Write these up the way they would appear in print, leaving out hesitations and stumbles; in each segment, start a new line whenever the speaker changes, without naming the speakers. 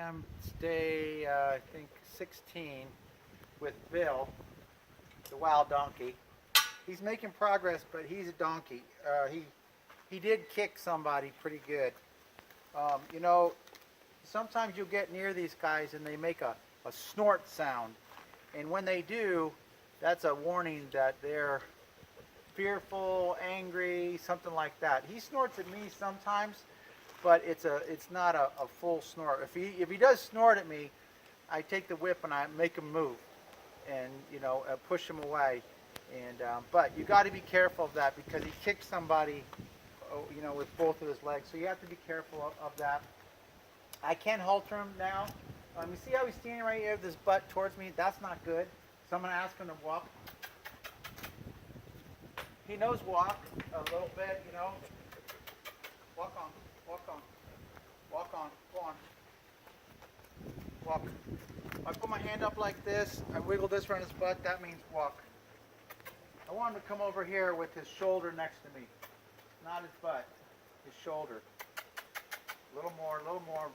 am. It's day, I think, 16 with Bill, the wild donkey. He's making progress, but he's a donkey. He did kick somebody pretty good. You know, sometimes you'll get near these guys and they make a snort sound. And when they do, that's a warning that they're fearful, angry, something like that. He snorts at me sometimes, but it's not a full snort. If he does snort at me, I take the whip and I make him move, and push him away. And but you got to be careful of that because he kicked somebody, with both of his legs. So you have to be careful of that. I can halter him now. You see how he's standing right here with his butt towards me? That's not good. So I'm going to ask him to walk. He knows walk a little bit, Walk on, walk on, walk on, go on. Walk. I put my hand up like this, I wiggle this around his butt, that means walk. I want him to come over here with his shoulder next to me. Not his butt, his shoulder. A little more.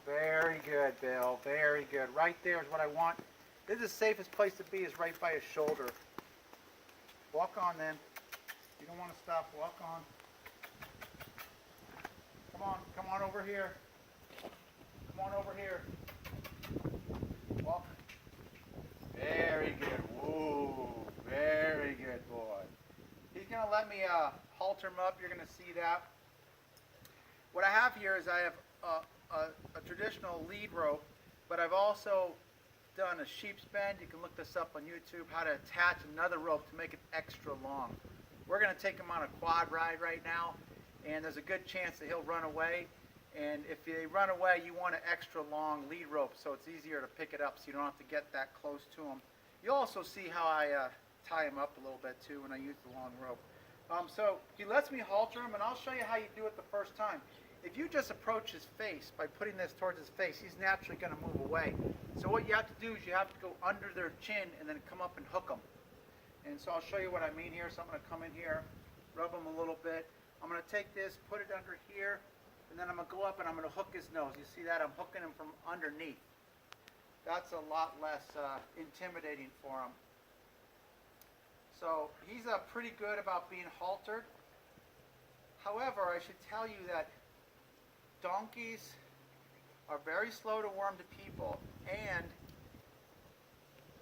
Very good, Bill. Very good. Right there is what I want. This is the safest place to be, is right by his shoulder. Walk on then. You don't want to stop. Walk on. Come on over here. Come on over here. Walk. Very good. Whoa. Very good, boy. He's going to let me halter him up. You're going to see that. What I have here is I have a traditional lead rope, but I've also done a sheep's bend. You can look this up on YouTube, how to attach another rope to make it extra long. We're going to take him on a quad ride right now, and there's a good chance that he'll run away. And if they run away, you want an extra long lead rope so it's easier to pick it up so you don't have to get that close to him. You'll also see how I tie him up a little bit too when I use the long rope. So he lets me halter him, and I'll show you how you do it the first time. If you just approach his face by putting this towards his face, he's naturally going to move away. So what you have to do is you have to go under their chin and then come up and hook them. And so I'll show you what I mean here. So I'm going to come in here, rub him a little bit. I'm going to take this, put it under here, and then I'm going to go up and I'm going to hook his nose. You see that? I'm hooking him from underneath. That's a lot less intimidating for him. So he's pretty good about being haltered. However, I should tell you that donkeys are very slow to warm to people, and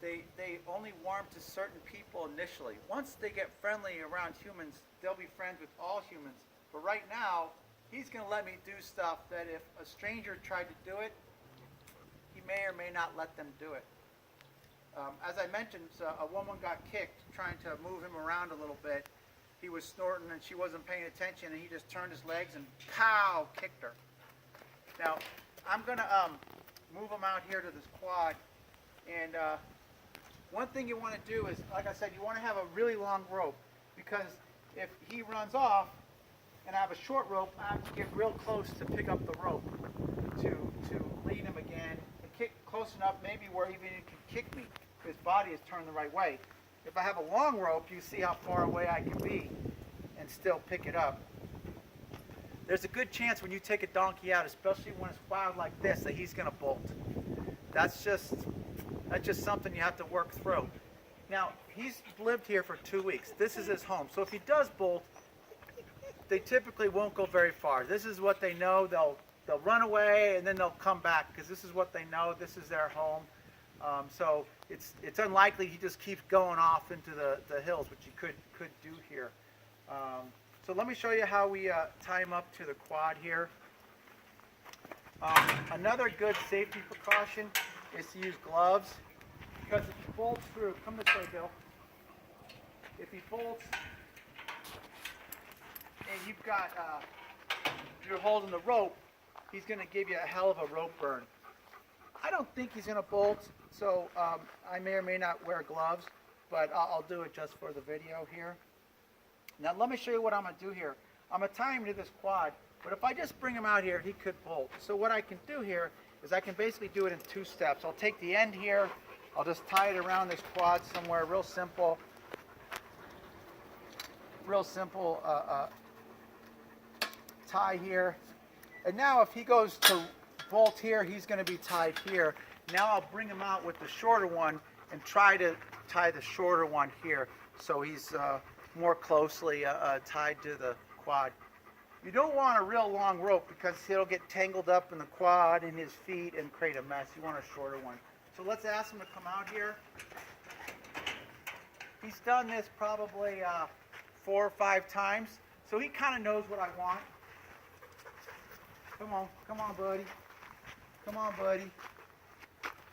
they only warm to certain people initially. Once they get friendly around humans, they'll be friends with all humans. But right now, he's going to let me do stuff that if a stranger tried to do it, he may or may not let them do it. As I mentioned, a woman got kicked trying to move him around a little bit. He was snorting and she wasn't paying attention, and he just turned his legs and pow, kicked her. Now, I'm going to move him out here to this quad, and one thing you want to do is, like I said, you want to have a really long rope, because if he runs off and I have a short rope, I have to get real close to pick up the rope to lead him again and kick close enough maybe where even he can kick me. His body is turned the right way. If I have a long rope, you see how far away I can be and still pick it up. There's a good chance when you take a donkey out, especially when it's wild like this, that he's going to bolt. That's just something you have to work through. Now, he's lived here for 2 weeks. This is his home. So if he does bolt, they typically won't go very far. This is what they know. They'll run away and then they'll come back because this is what they know. This is their home. So it's unlikely he just keeps going off into the hills, which you could do here. So let me show you how we tie him up to the quad here. Another good safety precaution is to use gloves, because if he bolts through, come this way, Bill. If he bolts and you're holding the rope, he's going to give you a hell of a rope burn. I don't think he's going to bolt, so I may or may not wear gloves, but I'll do it just for the video here. Now let me show you what I'm going to do here. I'm going to tie him to this quad, but if I just bring him out here, he could bolt. So what I can do here is I can basically do it in 2 steps. I'll take the end here, I'll just tie it around this quad somewhere, real simple. Tie here. And now if he goes to bolt here, he's going to be tied here. Now I'll bring him out with the shorter one and try to tie the shorter one here so he's more closely tied to the quad. You don't want a real long rope because he'll get tangled up in the quad and his feet and create a mess. You want a shorter one. So let's ask him to come out here. He's done this probably 4 or 5 times, so he kind of knows what I want. Come on, buddy. Come on, buddy.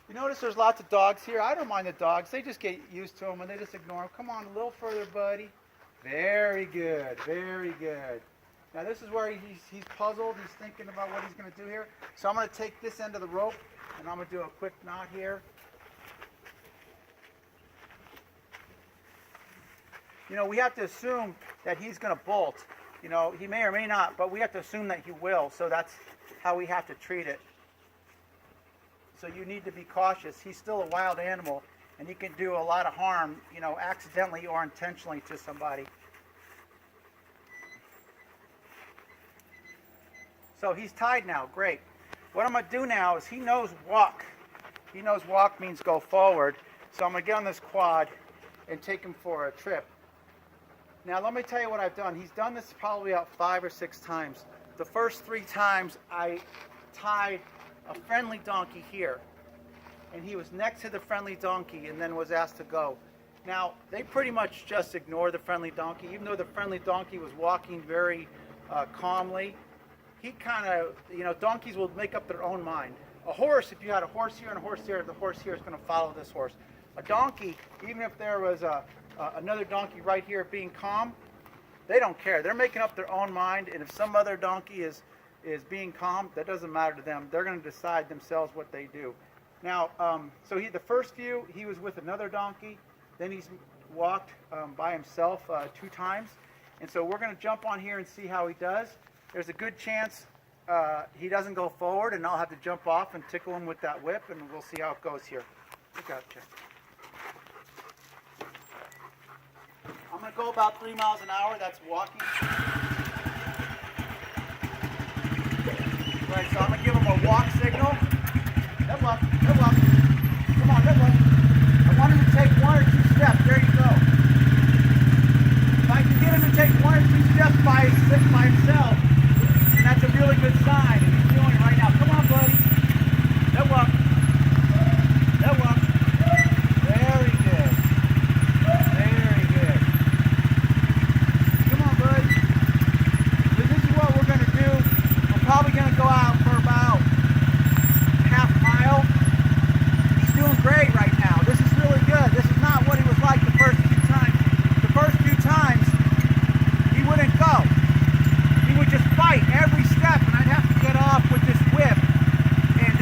You notice there's lots of dogs here. I don't mind the dogs. They just get used to them and they just ignore them. Come on, a little further, buddy. Very good, very good. Now this is where he's puzzled. He's thinking about what he's going to do here. So I'm going to take this end of the rope and I'm going to do a quick knot here. You know, we have to assume that he's going to bolt. You know, he may or may not, but we have to assume that he will. So that's how we have to treat it. So you need to be cautious. He's still a wild animal and he can do a lot of harm, you know, accidentally or intentionally to somebody. So he's tied now, great. What I'm going to do now is he knows walk. He knows walk means go forward. So I'm going to get on this quad and take him for a trip. Now let me tell you what I've done. He's done this probably about 5 or 6 times. The first 3 times I tied a friendly donkey here. And he was next to the friendly donkey and then was asked to go. Now they pretty much just ignore the friendly donkey, even though the friendly donkey was walking very calmly. He kind of, you know, donkeys will make up their own mind. A horse, if you had a horse here and a horse here, the horse here is going to follow this horse. A donkey, even if there was another donkey right here being calm, they don't care. They're making up their own mind, and if some other donkey is being calm, that doesn't matter to them. They're going to decide themselves what they do. Now, so the first few, he was with another donkey. Then he's walked by himself 2 times. And so we're going to jump on here and see how he does. There's a good chance he doesn't go forward, and I'll have to jump off and tickle him with that whip, and we'll see how it goes here. Look out, Jeff. I'm going to go about 3 miles an hour. That's walking. Right, so I'm going to give him a walk signal. Head walk, head walk. Come on, head walk. I want him to take 1 or 2 steps. There you go. If I can get him to take 1 or 2 steps by himself, that's a really good sign. And he's doing it right now. Come on, buddy. Head walk. Head walk. Very good. Very good. Come on, bud. So this is what we're going to do. We're probably going to go out for about half a mile. He's doing great right now. This is really good. This is not what he was like the first few times. The first few times, he wouldn't go. He would just fight every step, and I'd have to get off with this whip and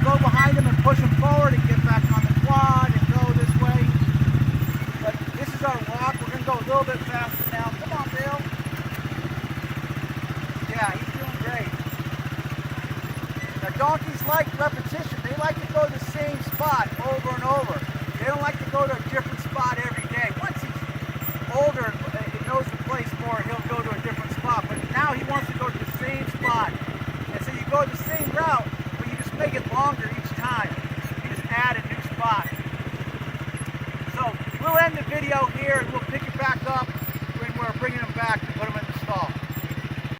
go behind him and push him forward and get back on the quad and go this way. But this is our walk. We're going to go a little bit faster now. Come on, Bill. Yeah, he's doing great. Now, donkeys like repetition. They like to go to the same spot over and over. They don't like to go to a different spot every day. Once he's older and knows the place more, he'll go to a different spot. But now he wants to go to the same spot. And so you go the same route, but you just make it longer each time. You just add a new spot. So we'll end the video here and we'll